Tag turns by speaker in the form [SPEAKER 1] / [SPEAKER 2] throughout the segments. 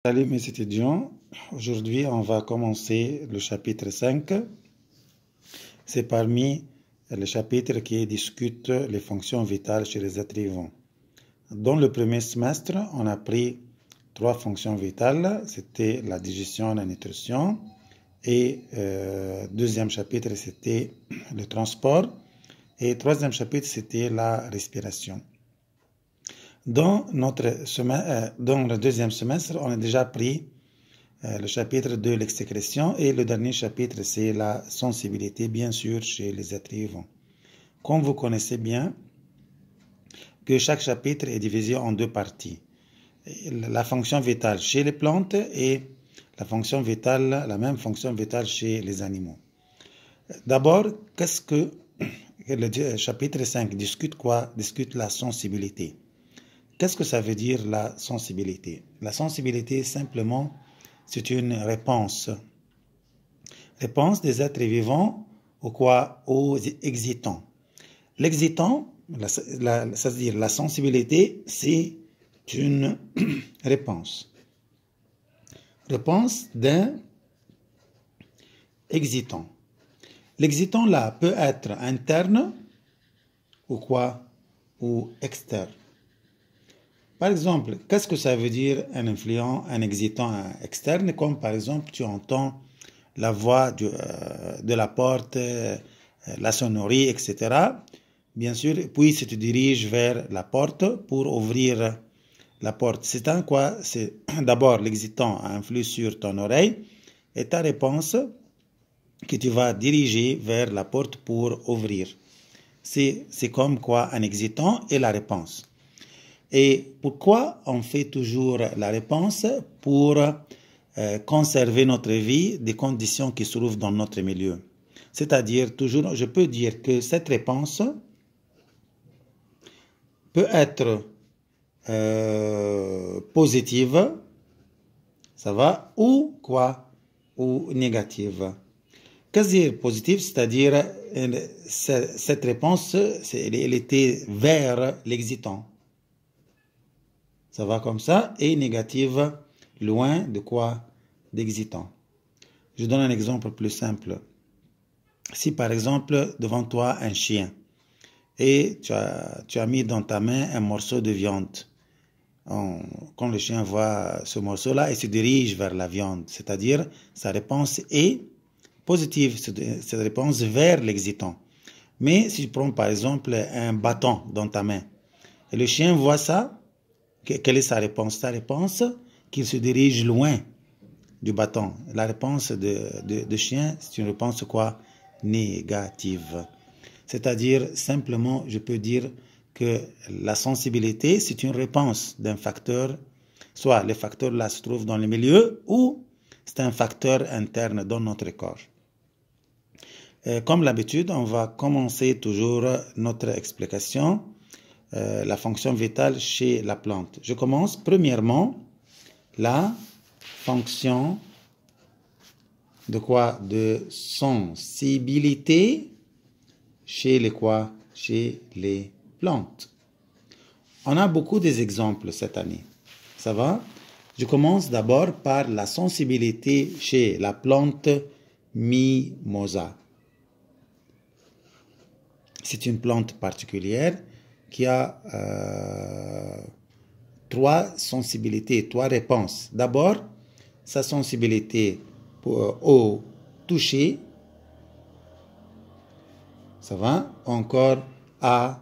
[SPEAKER 1] Salut mes étudiants, aujourd'hui on va commencer le chapitre 5. C'est parmi les chapitres qui discutent les fonctions vitales chez les êtres vivants. Dans le premier semestre, on a pris 3 fonctions vitales, c'était la digestion, la nutrition, et deuxième chapitre c'était le transport, et troisième chapitre c'était la respiration. Dans le deuxième semestre, on a déjà pris le chapitre de l'exsécrétion et le dernier chapitre, c'est la sensibilité, bien sûr, chez les êtres vivants. Comme vous connaissez bien, que chaque chapitre est divisé en 2 parties. La fonction vitale chez les plantes et la même fonction vitale chez les animaux. D'abord, qu'est-ce que le chapitre 5 discute quoi? Discute la sensibilité. Qu'est-ce que ça veut dire la sensibilité? La sensibilité, simplement, c'est une réponse. Réponse des êtres vivants aux excitants. L'excitant, c'est-à-dire la sensibilité, c'est une réponse. Réponse d'un excitant. L'excitant là peut être interne ou externe. Par exemple, qu'est-ce que ça veut dire un excitant externe, comme par exemple tu entends la voix de la porte, la sonnerie, etc. Bien sûr, puis tu te diriges vers la porte pour ouvrir la porte. C'est un quoi? C'est d'abord l'excitant influe sur ton oreille et ta réponse que tu vas diriger vers la porte pour ouvrir. C'est comme quoi un excitant et la réponse. Et pourquoi on fait toujours la réponse? Pour conserver notre vie des conditions qui se trouvent dans notre milieu. C'est-à-dire, toujours, je peux dire que cette réponse peut être positive, ça va, ou négative. Qu'est-ce que dire positive? C'est-à-dire, cette réponse, elle était vers l'excitant. Ça va comme ça, et négative, loin de quoi? D'excitant. Je donne un exemple plus simple. Si par exemple, devant toi, un chien, et tu as mis dans ta main un morceau de viande. Quand le chien voit ce morceau-là, il se dirige vers la viande, c'est-à-dire sa réponse est positive, cette réponse vers l'excitant. Mais si tu prends par exemple un bâton dans ta main, et le chien voit ça, quelle est sa réponse? Sa réponse, qu'il se dirige loin du bâton. La réponse de chien, c'est une réponse quoi? Négative. C'est-à-dire, simplement, je peux dire que la sensibilité, c'est une réponse d'un facteur, soit le facteur là se trouve dans le milieu, ou c'est un facteur interne dans notre corps. Comme l'habitude, on va commencer toujours notre explication. La fonction vitale chez la plante. Je commence premièrement la fonction de quoi? De sensibilité chez les quoi? Chez les plantes. On a beaucoup d'exemples cette année. Ça va? Je commence d'abord par la sensibilité chez la plante mimosa. C'est une plante particulière qui a 3 sensibilités, 3 réponses. D'abord, sa sensibilité au toucher, ça va, encore à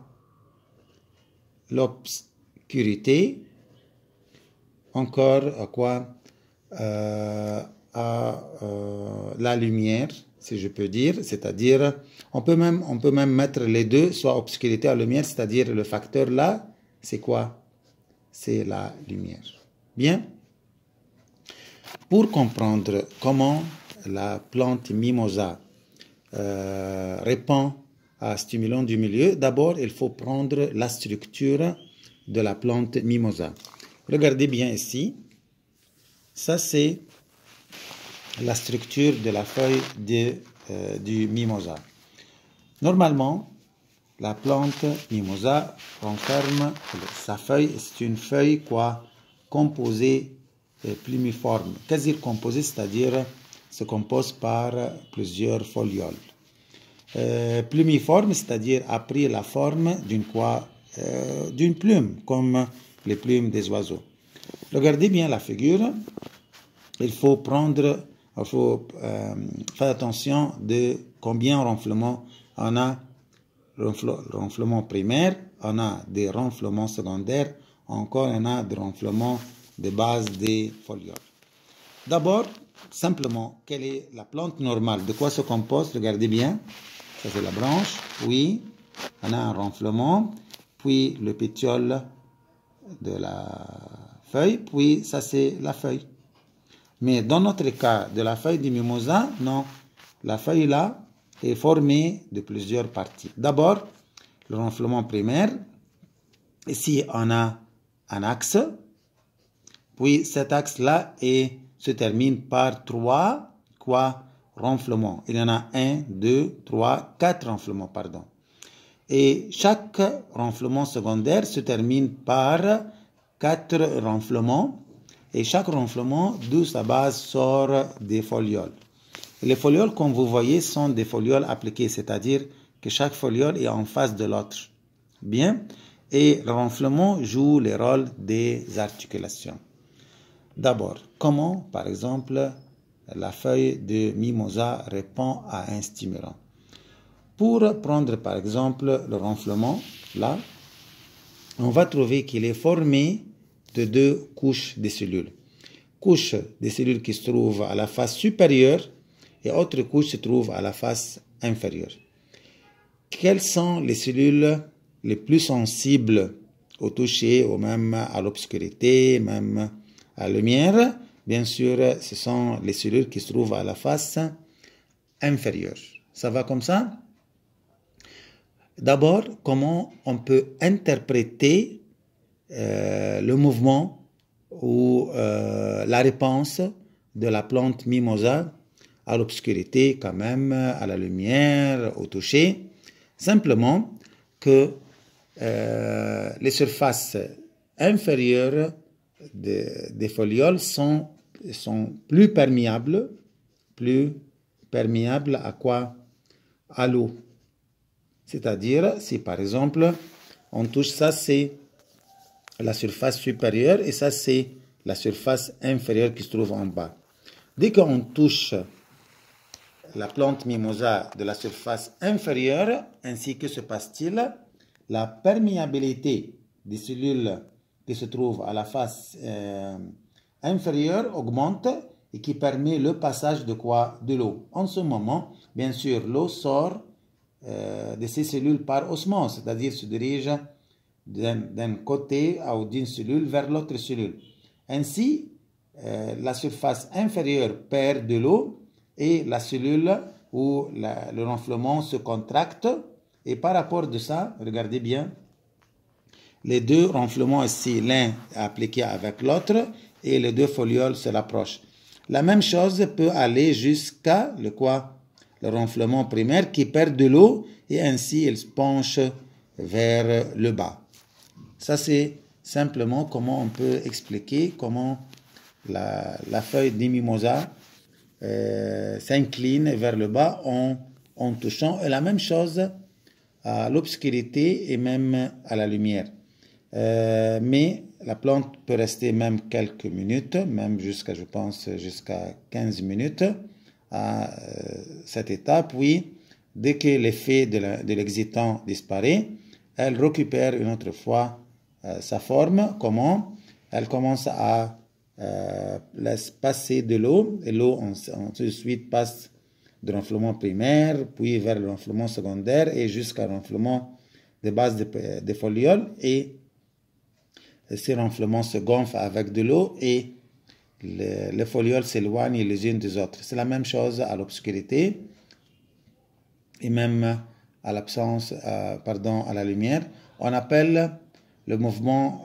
[SPEAKER 1] l'obscurité, encore à quoi? À la lumière, si je peux dire, c'est-à-dire, on peut même mettre les deux, soit obscurité à lumière, c'est-à-dire le facteur là, c'est quoi? C'est la lumière. Bien? Pour comprendre comment la plante mimosa répond à stimulant du milieu, d'abord, il faut prendre la structure de la plante mimosa. Regardez bien ici. Ça, c'est la structure de la feuille du mimosa. Normalement, la plante mimosa renferme sa feuille, c'est une feuille composée plumiforme, quasi composé, c'est-à-dire se compose par plusieurs folioles. Plumiforme, c'est-à-dire a pris la forme d'une plume, comme les plumes des oiseaux. Regardez bien la figure. Il faut faire attention de combien de renflements on a. Renflement primaire, on a des renflements secondaires, encore on a des renflements de base des folioles. D'abord, simplement, quelle est la plante normale? De quoi se compose? Regardez bien. Ça, c'est la branche. Puis, on a un renflement. Puis, le pétiole de la feuille. Puis, ça, c'est la feuille. Mais dans notre cas de la feuille du mimosa, non. La feuille là est formée de plusieurs parties. D'abord, le renflement primaire. Ici, on a un axe. Puis, cet axe-là se termine par 3 renflements. Il y en a 1, 2, 3, 4 renflements, pardon. Et chaque renflement secondaire se termine par 4 renflements. Et chaque renflement, d'où sa base, sort des folioles. Et les folioles, comme vous voyez, sont des folioles appliquées, c'est-à-dire que chaque foliole est en face de l'autre. Bien. Et le renflement joue le rôle des articulations. D'abord, comment, par exemple, la feuille de mimosa répond à un stimulant? Pour prendre, par exemple, le renflement, là, on va trouver qu'il est formé de 2 couches de cellules. Couche des cellules qui se trouvent à la face supérieure et autre couche se trouve à la face inférieure. Quelles sont les cellules les plus sensibles au toucher ou même à l'obscurité, même à la lumière? Bien sûr, ce sont les cellules qui se trouvent à la face inférieure. Ça va comme ça? D'abord, comment on peut interpréter le mouvement ou la réponse de la plante mimosa à l'obscurité, quand même, à la lumière, au toucher? Simplement que les surfaces inférieures des folioles sont plus perméables à quoi? À l'eau. C'est-à-dire, si par exemple, on touche ça, c'est la surface supérieure et ça, c'est la surface inférieure qui se trouve en bas. Dès qu'on touche la plante mimosa de la surface inférieure, ainsi que se passe-t-il, la perméabilité des cellules qui se trouvent à la face inférieure augmente et qui permet le passage de quoi? De l'eau. En ce moment, bien sûr, l'eau sort de ces cellules par osmose, c'est-à-dire se dirige d'un côté ou d'une cellule vers l'autre cellule. Ainsi, la surface inférieure perd de l'eau et la cellule où le renflement se contracte. Et par rapport de ça, regardez bien, les 2 renflements ici, l'un est appliqué avec l'autre et les 2 folioles se rapprochent. La même chose peut aller jusqu'à le renflement primaire qui perd de l'eau et ainsi il se penche vers le bas. Ça, c'est simplement comment on peut expliquer comment la feuille de mimosa s'incline vers le bas en touchant. Et la même chose à l'obscurité et même à la lumière. Mais la plante peut rester même quelques minutes, même jusqu'à 15 minutes à cet état. Puis, dès que l'effet de l'excitant disparaît, elle récupère une autre fois sa forme. Comment? Elle commence à laisser passer de l'eau, et l'eau ensuite passe de renflement primaire, puis vers le renflement secondaire et jusqu'à renflement de base des folioles, et ces renflements se gonflent avec de l'eau et les folioles s'éloignent les unes des autres. C'est la même chose à l'obscurité et même à l'absence, à la lumière. On appelle le mouvement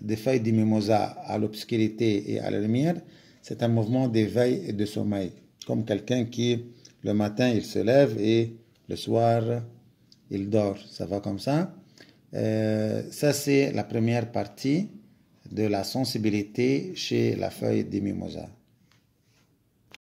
[SPEAKER 1] des feuilles de mimosa à l'obscurité et à la lumière, c'est un mouvement d'éveil et de sommeil. Comme quelqu'un qui, le matin, il se lève et le soir, il dort. Ça va comme ça. Ça, c'est la première partie de la sensibilité chez la feuille des mimosas.